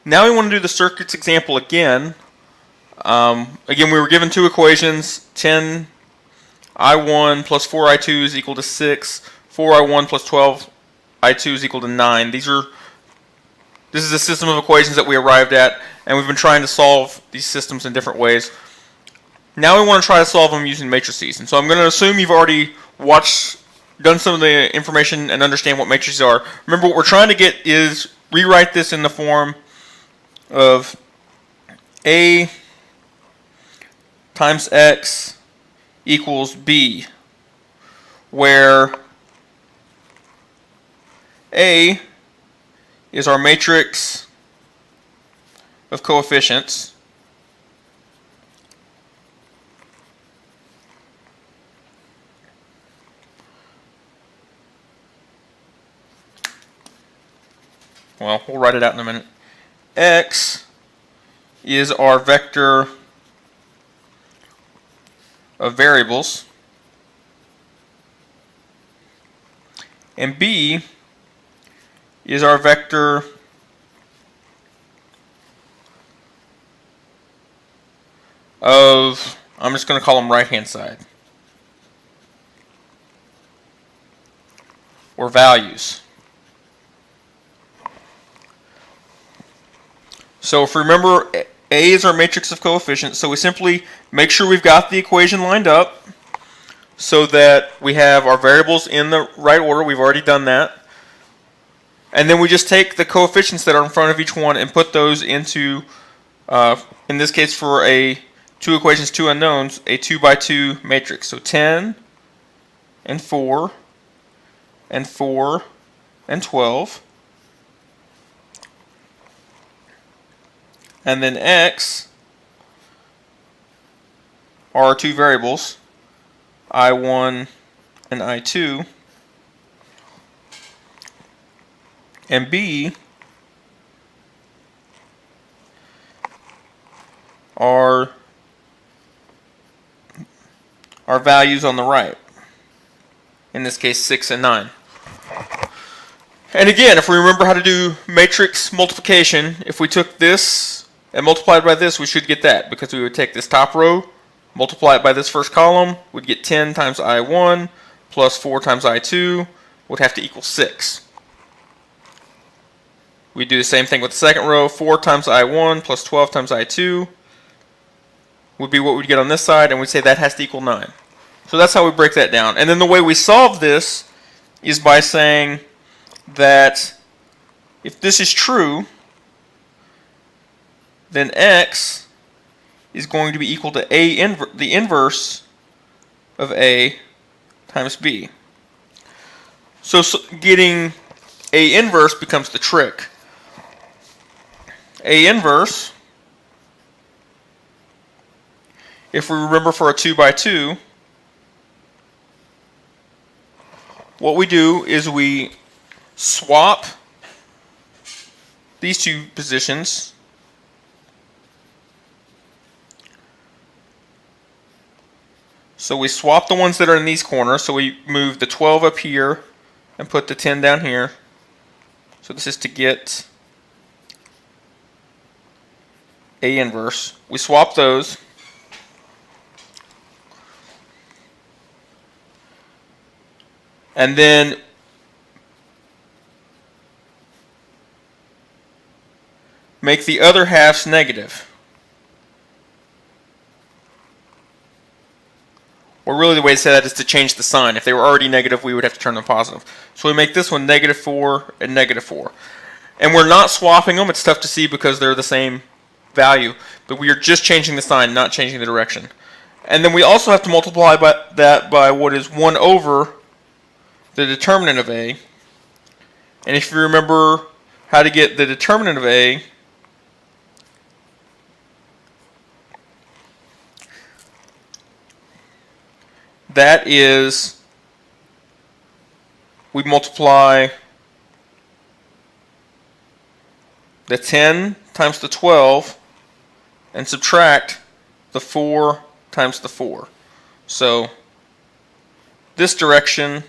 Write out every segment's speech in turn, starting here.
Now we want to do the circuits example again. Again, we were given two equations, 10I1 plus 4I2 is equal to 6, 4I1 plus 12I2 is equal to 9. This is a system of equations that we arrived at, and we've been trying to solve these systems in different ways. Now we want to try to solve them using matrices. And so I'm going to assume you've already done some of the information and understand what matrices are. Remember, what we're trying to get is rewrite this in the form of A times X equals B, where A is our matrix of coefficients, well, we'll write it out in a minute. X is our vector of variables, and B is our vector of, I'm just going to call them right-hand side, or values. So if we remember, A is our matrix of coefficients, so we simply make sure we've got the equation lined up so that we have our variables in the right order. We've already done that. And then we just take the coefficients that are in front of each one and put those into, in this case for two equations, two unknowns, a 2 by 2 matrix. So 10 and 4 and 4 and 12. And then X are our two variables, I1 and I2. And B are our values on the right. In this case, 6 and 9. And again, if we remember how to do matrix multiplication, if we took this and multiplied by this, we should get that, because we would take this top row, multiply it by this first column, we'd get 10 times I1 plus 4 times I2 would have to equal 6. We do the same thing with the second row. 4 times I1 plus 12 times I2 would be what we'd get on this side, and we'd say that has to equal 9. So that's how we break that down. And then the way we solve this is by saying that if this is true, then X is going to be equal to the inverse of A times B. So getting A inverse becomes the trick. A inverse, if we remember for a 2 by 2, what we do is we swap these two positions. So we swap the ones that are in these corners. So we move the 12 up here and put the 10 down here. So this is to get A inverse. We swap those. And then make the other halves negative. Or really the way to say that is to change the sign. If they were already negative, we would have to turn them positive. So we make this one negative 4 and negative 4. And we're not swapping them. It's tough to see because they're the same value. But we are just changing the sign, not changing the direction. And then we also have to multiply that by what is 1 over the determinant of A. And if you remember how to get the determinant of A, that is, we multiply the 10 times the 12 and subtract the 4 times the 4. So this direction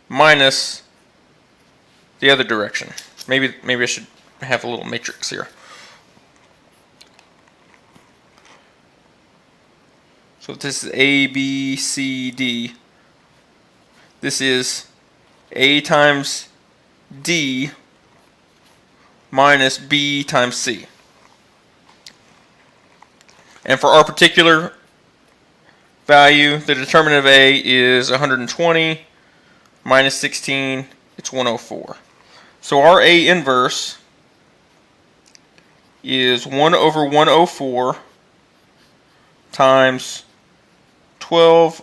minus the other direction. Maybe I should have a little matrix here. So if this is A, B, C, D, this is A times D minus B times C. And for our particular value, the determinant of A is 120 minus 16, it's 104. So our A inverse is 1 over 104 times 12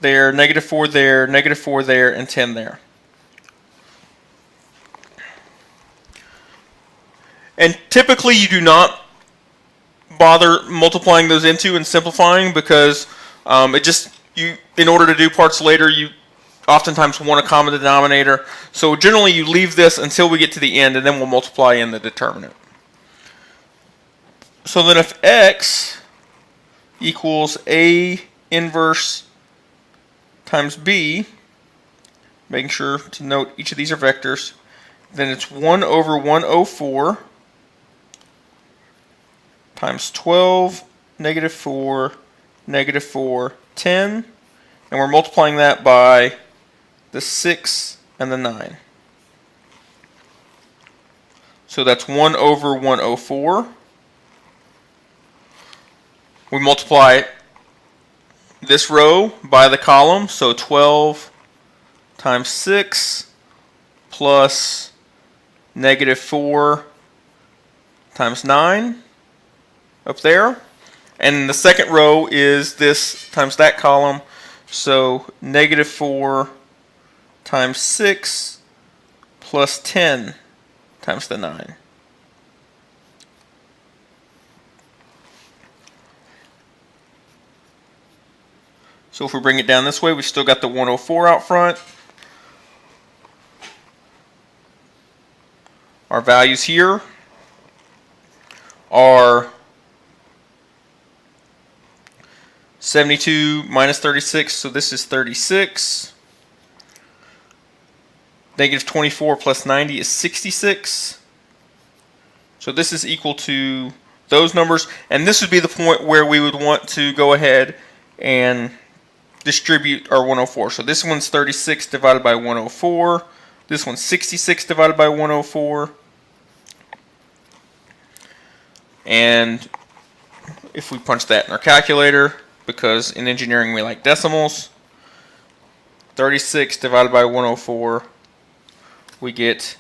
there, negative 4 there, negative 4 there, and 10 there. And typically you do not bother multiplying those into and simplifying because in order to do parts later, you oftentimes want a common denominator. So generally you leave this until we get to the end and then we'll multiply in the determinant. So then if x equals A inverse times B, making sure to note each of these are vectors, then it's 1 over 104 times 12, negative 4, negative 4, 10, and we're multiplying that by the 6 and the 9. So that's 1 over 104. We multiply this row by the column, so 12 times 6 plus negative 4 times 9 up there. And the second row is this times that column, so negative 4 times 6 plus 10 times the 9. So if we bring it down this way, we still got the 104 out front. Our values here are 72 minus 36, so this is 36. Negative 24 plus 90 is 66. So this is equal to those numbers, and this would be the point where we would want to go ahead and distribute our 104. So this one's 36 divided by 104. This one's 66 divided by 104. And if we punch that in our calculator, because in engineering we like decimals, 36 divided by 104, we get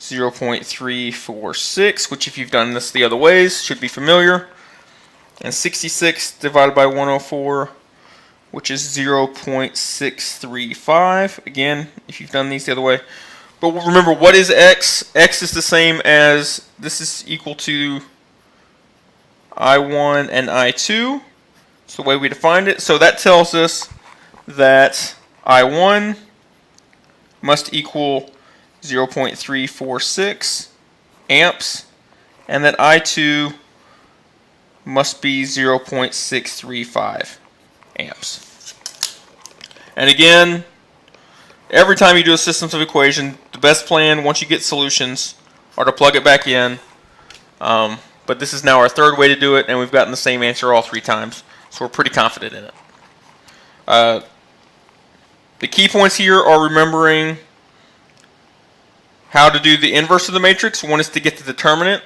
0.346, which if you've done this the other ways should be familiar. And 66 divided by 104, which is 0.635. Again, if you've done these the other way. But remember, what is x? X is the same as, this is equal to I1 and I2. It's the way we defined it. So that tells us that I1 must equal 0.346 amps, and that I2 must be 0.635 amps. And again, every time you do a systems of equation, the best plan once you get solutions are to plug it back in. But this is now our third way to do it, and we've gotten the same answer all 3 times, so we're pretty confident in it. The key points here are remembering how to do the inverse of the matrix. One is to get the determinant,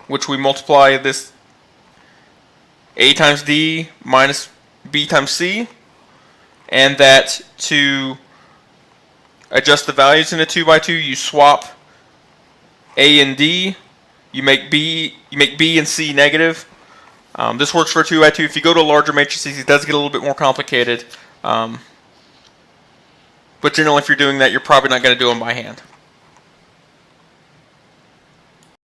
which we multiply this A times D minus B times C, and that to adjust the values in a 2 by 2, you swap A and D. You make B and C negative. This works for a 2 by 2. If you go to larger matrices, it does get a little bit more complicated. But generally, if you're doing that, you're probably not going to do them by hand.